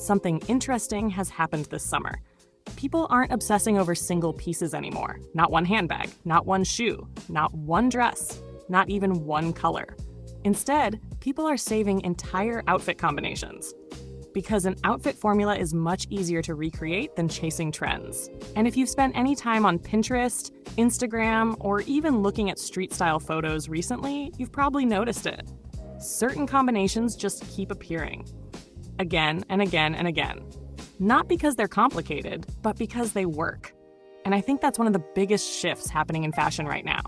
Something interesting has happened this summer. People aren't obsessing over single pieces anymore. Not one handbag, not one shoe, not one dress, not even one color. Instead, people are saving entire outfit combinations. Because an outfit formula is much easier to recreate than chasing trends. And if you've spent any time on Pinterest, Instagram, or even looking at street-style photos recently, you've probably noticed it. Certain combinations just keep appearing. Again and again and again. Not because they're complicated, but because they work. And I think that's one of the biggest shifts happening in fashion right now.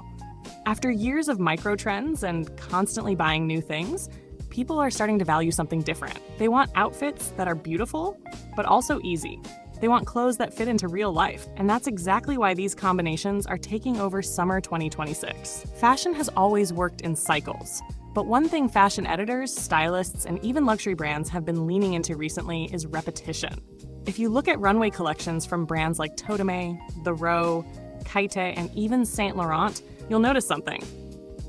After years of micro-trends and constantly buying new things, people are starting to value something different. They want outfits that are beautiful, but also easy. They want clothes that fit into real life, and that's exactly why these combinations are taking over summer 2026. Fashion has always worked in cycles, but one thing fashion editors, stylists, and even luxury brands have been leaning into recently is repetition. If you look at runway collections from brands like Toteme, The Row, Kaite, and even Saint Laurent, you'll notice something.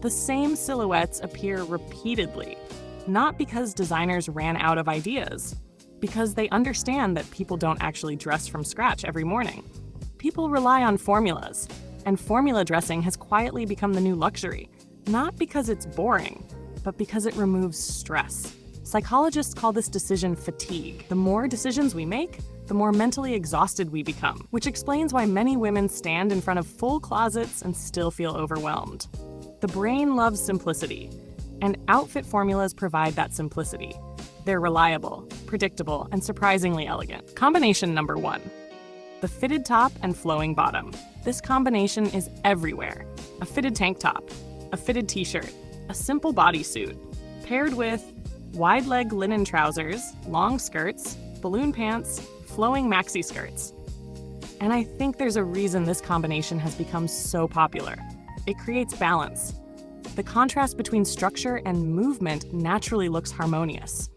The same silhouettes appear repeatedly. Not because designers ran out of ideas, because they understand that people don't actually dress from scratch every morning. People rely on formulas, and formula dressing has quietly become the new luxury, not because it's boring, but because it removes stress. Psychologists call this decision fatigue. The more decisions we make, the more mentally exhausted we become, which explains why many women stand in front of full closets and still feel overwhelmed. The brain loves simplicity. And outfit formulas provide that simplicity. They're reliable, predictable, and surprisingly elegant. Combination number 1. The fitted top and flowing bottom. This combination is everywhere. A fitted tank top, a fitted t-shirt, a simple bodysuit, paired with wide leg linen trousers, long skirts, balloon pants, flowing maxi skirts. And I think there's a reason this combination has become so popular. It creates balance. The contrast between structure and movement naturally looks harmonious.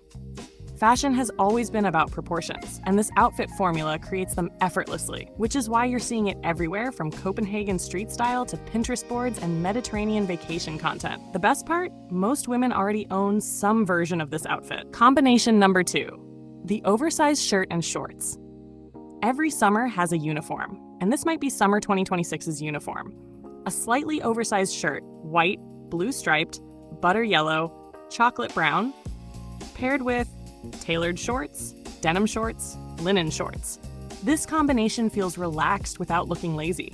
Fashion has always been about proportions, and this outfit formula creates them effortlessly, which is why you're seeing it everywhere from Copenhagen street style to Pinterest boards and Mediterranean vacation content. The best part? Most women already own some version of this outfit. Combination number 2. The oversized shirt and shorts. Every summer has a uniform, and this might be summer 2026's uniform. A slightly oversized shirt, white, blue striped, butter yellow, chocolate brown, paired with tailored shorts, denim shorts, linen shorts. This combination feels relaxed without looking lazy.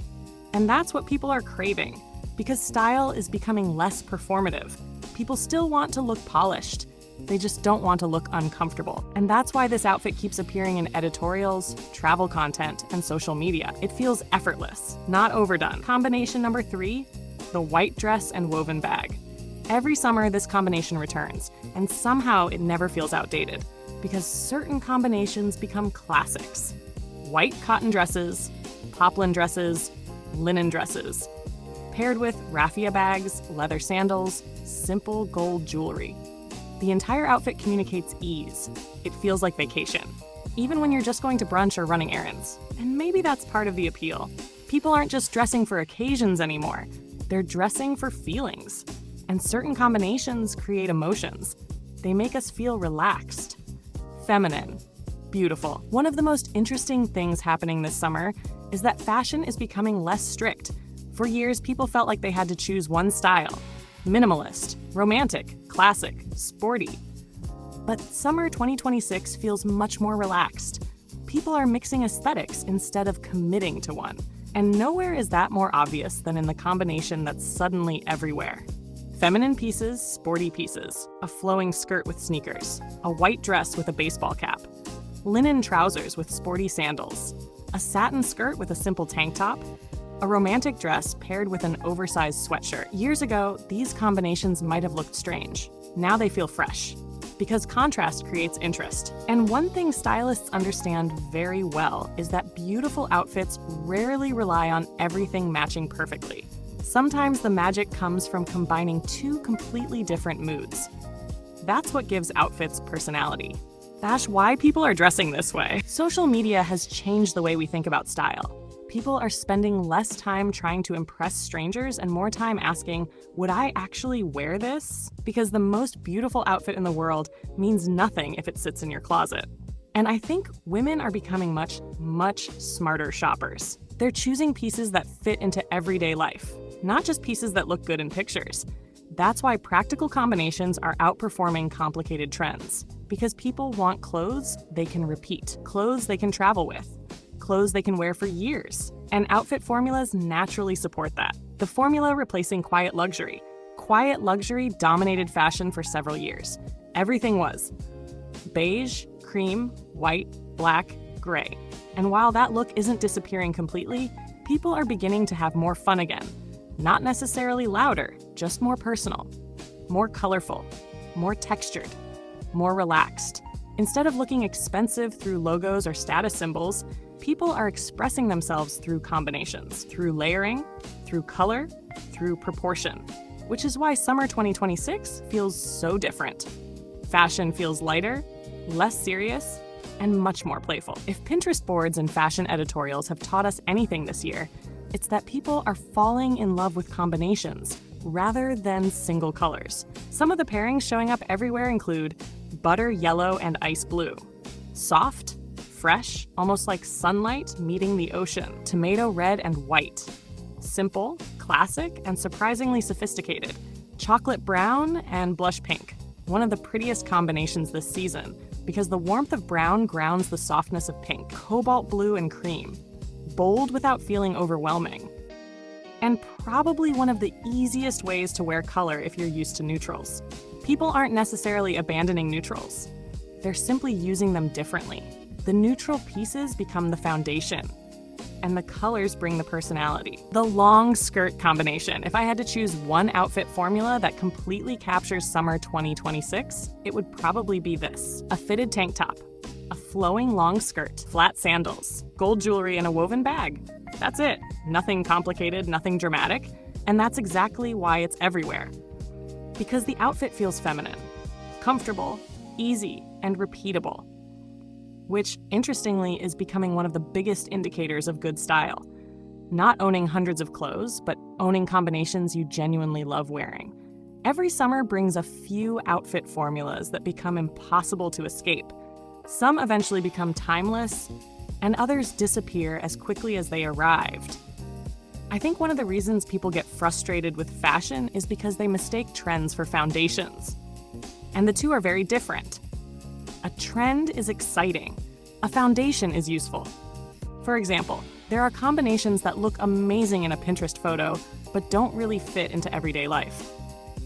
And that's what people are craving, because style is becoming less performative. People still want to look polished. They just don't want to look uncomfortable. And that's why this outfit keeps appearing in editorials, travel content, and social media. It feels effortless, not overdone. Combination number 3, the white dress and woven bag. Every summer, this combination returns, and somehow it never feels outdated, because certain combinations become classics. White cotton dresses, poplin dresses, linen dresses, paired with raffia bags, leather sandals, simple gold jewelry. The entire outfit communicates ease. It feels like vacation, even when you're just going to brunch or running errands. And maybe that's part of the appeal. People aren't just dressing for occasions anymore. They're dressing for feelings. And certain combinations create emotions. They make us feel relaxed, feminine, beautiful. One of the most interesting things happening this summer is that fashion is becoming less strict. For years, people felt like they had to choose one style: minimalist, romantic, classic, sporty. But summer 2026 feels much more relaxed. People are mixing aesthetics instead of committing to one. And nowhere is that more obvious than in the combination that's suddenly everywhere. Feminine pieces, sporty pieces, a flowing skirt with sneakers, a white dress with a baseball cap, linen trousers with sporty sandals, a satin skirt with a simple tank top, a romantic dress paired with an oversized sweatshirt. Years ago, these combinations might have looked strange. Now they feel fresh, because contrast creates interest. And one thing stylists understand very well is that beautiful outfits rarely rely on everything matching perfectly. Sometimes the magic comes from combining two completely different moods. That's what gives outfits personality. That's why people are dressing this way. Social media has changed the way we think about style. People are spending less time trying to impress strangers and more time asking, would I actually wear this? Because the most beautiful outfit in the world means nothing if it sits in your closet. And I think women are becoming much, much smarter shoppers. They're choosing pieces that fit into everyday life, not just pieces that look good in pictures. That's why practical combinations are outperforming complicated trends. Because people want clothes they can repeat, clothes they can travel with, clothes they can wear for years. And outfit formulas naturally support that. The formula replacing quiet luxury. Quiet luxury dominated fashion for several years. Everything was beige, cream, white, black, gray. And while that look isn't disappearing completely, people are beginning to have more fun again. Not necessarily louder, just more personal, more colorful, more textured, more relaxed. Instead of looking expensive through logos or status symbols, people are expressing themselves through combinations, through layering, through color, through proportion. Which is why summer 2026 feels so different. Fashion feels lighter, less serious, and much more playful. If Pinterest boards and fashion editorials have taught us anything this year, it's that people are falling in love with combinations rather than single colors. Some of the pairings showing up everywhere include butter yellow and ice blue, soft, fresh, almost like sunlight meeting the ocean, tomato red and white, simple, classic, and surprisingly sophisticated, chocolate brown and blush pink. One of the prettiest combinations this season because the warmth of brown grounds the softness of pink, cobalt blue and cream, bold without feeling overwhelming. And probably one of the easiest ways to wear color if you're used to neutrals. People aren't necessarily abandoning neutrals. They're simply using them differently. The neutral pieces become the foundation, and the colors bring the personality. The long skirt combination. If I had to choose one outfit formula that completely captures summer 2026, it would probably be this. A fitted tank top, a flowing long skirt, flat sandals, gold jewelry, and a woven bag. That's it. Nothing complicated, nothing dramatic. And that's exactly why it's everywhere. Because the outfit feels feminine, comfortable, easy, and repeatable. Which, interestingly, is becoming one of the biggest indicators of good style. Not owning hundreds of clothes, but owning combinations you genuinely love wearing. Every summer brings a few outfit formulas that become impossible to escape. Some eventually become timeless, and others disappear as quickly as they arrived. I think one of the reasons people get frustrated with fashion is because they mistake trends for foundations. And the two are very different. A trend is exciting. A foundation is useful. For example, there are combinations that look amazing in a Pinterest photo, but don't really fit into everyday life.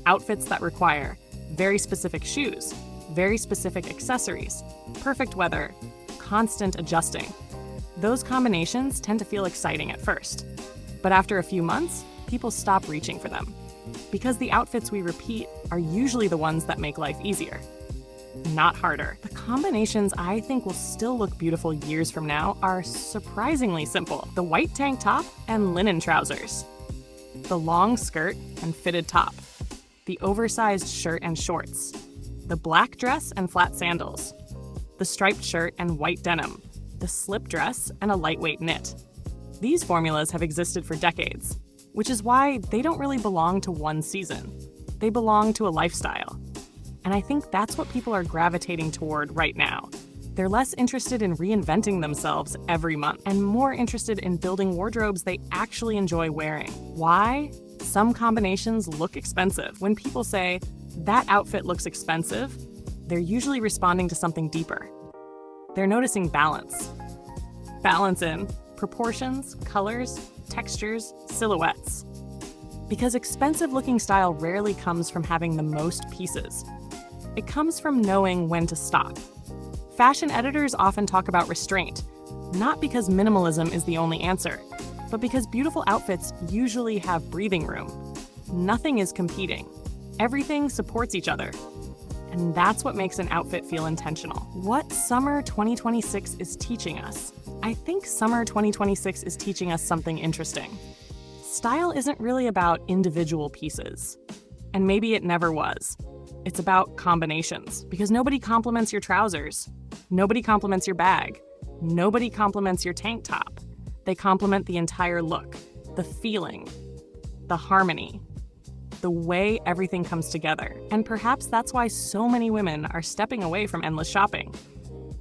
Outfits that require very specific shoes, very specific accessories, perfect weather, constant adjusting. Those combinations tend to feel exciting at first. But after a few months, people stop reaching for them. Because the outfits we repeat are usually the ones that make life easier, not harder. The combinations I think will still look beautiful years from now are surprisingly simple. The white tank top and linen trousers. The long skirt and fitted top. The oversized shirt and shorts. The black dress and flat sandals. The striped shirt and white denim. The slip dress and a lightweight knit. These formulas have existed for decades, which is why they don't really belong to one season. They belong to a lifestyle. And I think that's what people are gravitating toward right now. They're less interested in reinventing themselves every month and more interested in building wardrobes they actually enjoy wearing. Why? Some combinations look expensive. When people say, that outfit looks expensive, they're usually responding to something deeper. They're noticing balance. Balance in proportions, colors, textures, silhouettes. Because expensive-looking style rarely comes from having the most pieces. It comes from knowing when to stop. Fashion editors often talk about restraint, not because minimalism is the only answer, but because beautiful outfits usually have breathing room. Nothing is competing. Everything supports each other. And that's what makes an outfit feel intentional. What summer 2026 is teaching us? I think summer 2026 is teaching us something interesting. Style isn't really about individual pieces. And maybe it never was. It's about combinations, because nobody compliments your trousers. Nobody compliments your bag. Nobody compliments your tank top. They compliment the entire look, the feeling, the harmony, the way everything comes together. And perhaps that's why so many women are stepping away from endless shopping.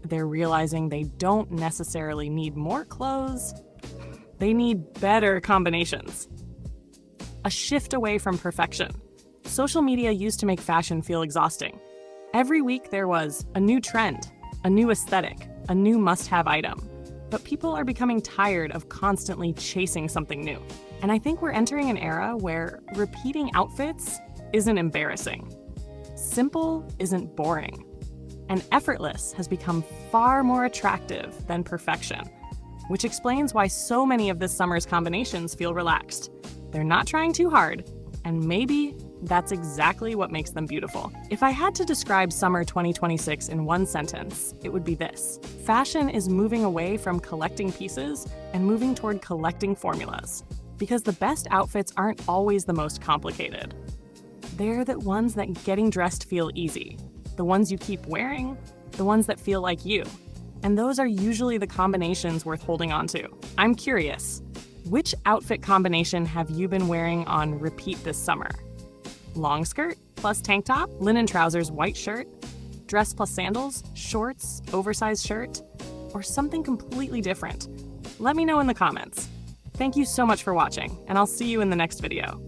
They're realizing they don't necessarily need more clothes. They need better combinations. A shift away from perfection. Social media used to make fashion feel exhausting. Every week there was a new trend, a new aesthetic, a new must-have item. But people are becoming tired of constantly chasing something new. And I think we're entering an era where repeating outfits isn't embarrassing. Simple isn't boring. And effortless has become far more attractive than perfection, which explains why so many of this summer's combinations feel relaxed. They're not trying too hard, and maybe that's exactly what makes them beautiful. If I had to describe summer 2026 in one sentence, it would be this: fashion is moving away from collecting pieces and moving toward collecting formulas. Because the best outfits aren't always the most complicated. They're the ones that getting dressed feel easy, the ones you keep wearing, the ones that feel like you. And those are usually the combinations worth holding on to. I'm curious, which outfit combination have you been wearing on repeat this summer? Long skirt plus tank top, linen trousers, white shirt, dress plus sandals, shorts, oversized shirt, or something completely different? Let me know in the comments. Thank you so much for watching, and I'll see you in the next video.